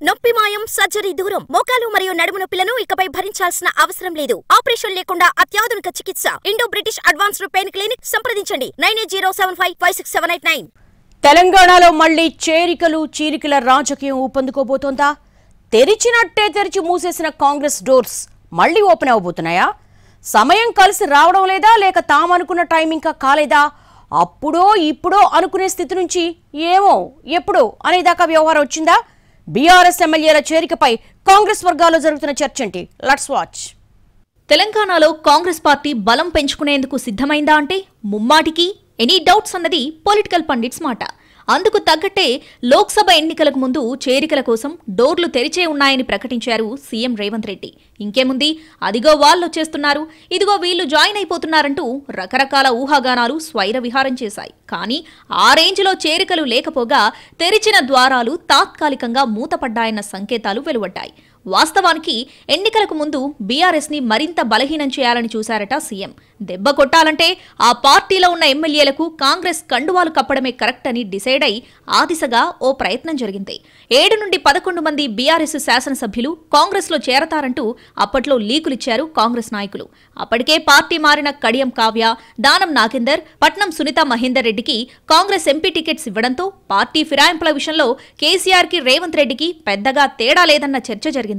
నొప్పి మాయం సర్జరీ దూరం మోకాలు మరియు నడుము నొప్పులను ఇకపై భరించాల్సిన అవసరం లేదు. ఆపరేషన్ లేకుండా అత్యాధునిక చికిత్స Indo British advanced pain clinic సంప్రదించండి 9807556889. తెలంగాణలో మళ్లీ చేరికలు చీరికల రాజకీయం ఊపందుకోబోతోందా? తెరిచినట్టే తెరిచి మూసేసిన కాంగ్రెస్ డోర్స్ మళ్లీ ఓపెన్ అవబోతున్నాయా? సమయం కలిసి రావడం లేదా, లేక తామనుకున్న టైం ఇంకా కాలేదా? అప్పుడో ఇప్పుడో అనుకునే స్థితి నుంచి ఏమో ఎప్పుడో అనేదాకా వ్యవహారం వచ్చిందా? బీఆర్ఎస్ ఎమ్మెల్యేల చేరికపై కాంగ్రెస్ వర్గాల్లో జరుగుతున్న చర్చ ఏంటి? Let's watch. తెలంగాణలో కాంగ్రెస్ పార్టీ బలం పెంచుకునేందుకు సిద్ధమైందా అంటే ముమ్మాటికి ఎనీ డౌట్స్ అన్నది పొలిటికల్ పండిట్స్ మాట. అందుకు తగ్గట్టే లోక్సభ ఎన్నికలకు ముందు చేరికల కోసం డోర్లు తెరిచే ఉన్నాయని ప్రకటించారు సీఎం రేవంత్ రెడ్డి. ఇంకేముంది, అదిగో వాళ్ళొచ్చేస్తున్నారు, ఇదిగో వీళ్లు జాయిన్ అయిపోతున్నారంటూ రకరకాల ఊహాగానాలు స్వైర విహారం చేశాయి. కానీ ఆ రేంజ్లో చేరికలు లేకపోగా తెరిచిన ద్వారాలు తాత్కాలికంగా మూతపడ్డాయన్న సంకేతాలు వెలువడ్డాయి. వాస్తవానికి ఎన్నికలకు ముందు బీఆర్ఎస్ ని మరింత బలహీనం చేయాలని చూశారట సీఎం. దెబ్బ కొట్టాలంటే ఆ పార్టీలో ఉన్న ఎమ్మెల్యేలకు కాంగ్రెస్ కండువాలు కప్పడమే కరెక్ట్ అని డిసైడ్ అయి ఆ దిశగా ఓ ప్రయత్నం జరిగింది. 7 నుండి 11 మంది బీఆర్ఎస్ శాసనసభ్యులు కాంగ్రెస్ లో చేరతారంటూ అప్పట్లో లీకులిచ్చారు కాంగ్రెస్ నాయకులు. అప్పటికే పార్టీ మారిన కడియం కావ్య, దానం నాగేందర్, పట్నం సునీత మహేందర్ రెడ్డికి కాంగ్రెస్ ఎంపీ టికెట్స్ ఇవ్వడంతో పార్టీ ఫిరాయింపుల విషయంలో కేసీఆర్ కి రేవంత్ రెడ్డికి పెద్దగా తేడా లేదన్న చర్చ జరిగింది.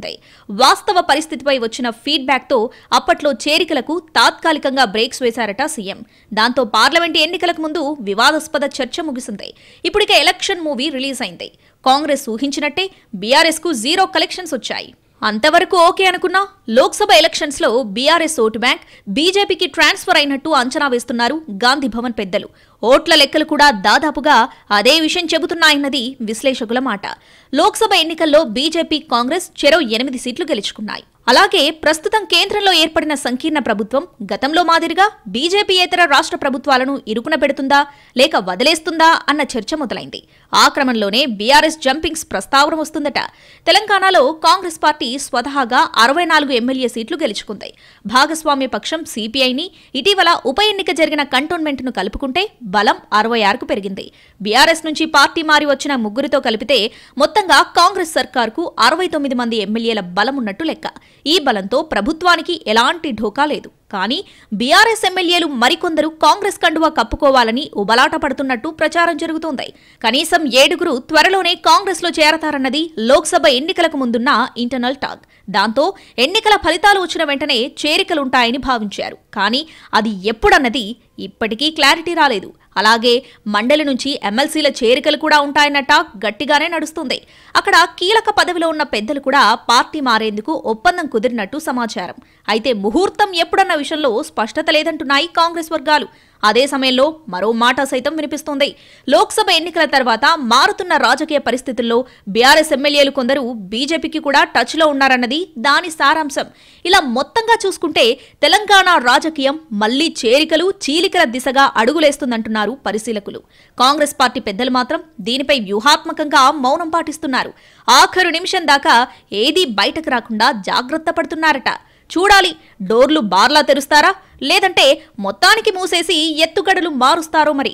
వాస్తవ పరిస్థితిపై వచ్చిన ఫీడ్బ్యాక్ తో అప్పట్లో చేరికలకు తాత్కాలికంగా బ్రేక్స్ వేశారట సీఎం. దాంతో పార్లమెంటు ఎన్నికలకు ముందు వివాదాస్పద చర్చ ముగిసింది. ఇప్పటికే ఎలక్షన్ మూవీ రిలీజ్ అయింది. కాంగ్రెస్ ఊహించినట్టే బీఆర్ఎస్ కు 0 కలెక్షన్స్ వచ్చాయి. అంతవరకు ఓకే అనుకున్నా లోక్సభ ఎలక్షన్స్ లో బీఆర్ఎస్ ఓటు బ్యాంక్ బీజేపీకి ట్రాన్స్ఫర్ అయినట్టు అంచనా వేస్తున్నారు గాంధీ భవన్ పెద్దలు. ఓట్ల లెక్కలు కూడా దాదాపుగా అదే విషయం చెబుతున్నాయన్నది విశ్లేషకుల మాట. లోక్సభ ఎన్నికల్లో బీజేపీ, కాంగ్రెస్ చెరో 8 సీట్లు గెలుచుకున్నాయి. అలాగే ప్రస్తుతం కేంద్రంలో ఏర్పడిన సంకీర్ణ ప్రభుత్వం గతంలో మాదిరిగా బీజేపీయేతర రాష్ట్ర ప్రభుత్వాలను ఇరుకున పెడుతుందా లేక వదిలేస్తుందా అన్న చర్చ మొదలైంది. ఆ క్రమంలోనే బీఆర్ఎస్ జంపింగ్స్ ప్రస్తావన వస్తుందట. తెలంగాణలో కాంగ్రెస్ పార్టీ స్వతహాగా 64 ఎమ్మెల్యే సీట్లు గెలుచుకుంది. భాగస్వామ్య పక్షం సిపిఐని ఇటీవల ఉప ఎన్నిక జరిగిన కంటోన్మెంట్ ను కలుపుకుంటే బలం 66కు పెరిగింది. బీఆర్ఎస్ నుంచి పార్టీ మారి వచ్చిన 3తో కలిపితే మొత్తంగా కాంగ్రెస్ సర్కార్కు 69 మంది ఎమ్మెల్యేల బలం ఉన్నట్టు లెక్క. ఈ బలంతో ప్రభుత్వానికి ఎలాంటి ఢోకా లేదు. కానీ బీఆర్ఎస్ ఎమ్మెల్యేలు మరికొందరు కాంగ్రెస్ కండువా కప్పుకోవాలని ఉబలాట పడుతున్నట్టు ప్రచారం జరుగుతోంది. కనీసం 7 త్వరలోనే కాంగ్రెస్ లో చేరతారన్నది లోక్సభ ఎన్నికలకు ముందున్న ఇంటర్నల్ టాక్. దాంతో ఎన్నికల ఫలితాలు వచ్చిన వెంటనే చేరికలుంటాయని భావించారు. కానీ అది ఎప్పుడన్నది ఇప్పటికీ క్లారిటీ రాలేదు. అలాగే మండలి నుంచి ఎమ్మెల్సీల చేరికలు కూడా ఉంటాయన్న టాక్ గట్టిగానే నడుస్తుంది. అక్కడ కీలక పదవిలో ఉన్న పెద్దలు కూడా పార్టీ మారేందుకు ఒప్పందం కుదిరినట్టు సమాచారం. అయితే ముహూర్తం ఎప్పుడన్న విషయంలో స్పష్టత లేదంటున్నాయి కాంగ్రెస్ వర్గాలు. అదే సమయంలో మరో మాట సైతం వినిపిస్తోంది. లోక్సభ ఎన్నికల తర్వాత మారుతున్న రాజకీయ పరిస్థితుల్లో బీఆర్ఎస్ ఎమ్మెల్యేలు కొందరు బీజేపీకి కూడా టచ్ లో ఉన్నారన్నది దాని సారాంశం. ఇలా మొత్తంగా చూసుకుంటే తెలంగాణ రాజకీయం మళ్లీ చేరికలు చీలికల దిశగా అడుగులేస్తుందంటున్నారు పరిశీలకులు. కాంగ్రెస్ పార్టీ పెద్దలు మాత్రం దీనిపై వ్యూహాత్మకంగా మౌనం పాటిస్తున్నారు. ఆఖరు నిమిషం దాకా ఏదీ బయటకు రాకుండా జాగ్రత్త పడుతున్నారట. చూడాలి, డోర్లు బార్లా తెరుస్తారా లేదంటే మొత్తానికి మూసేసి ఎత్తుగడలు మారుస్తారో మరి.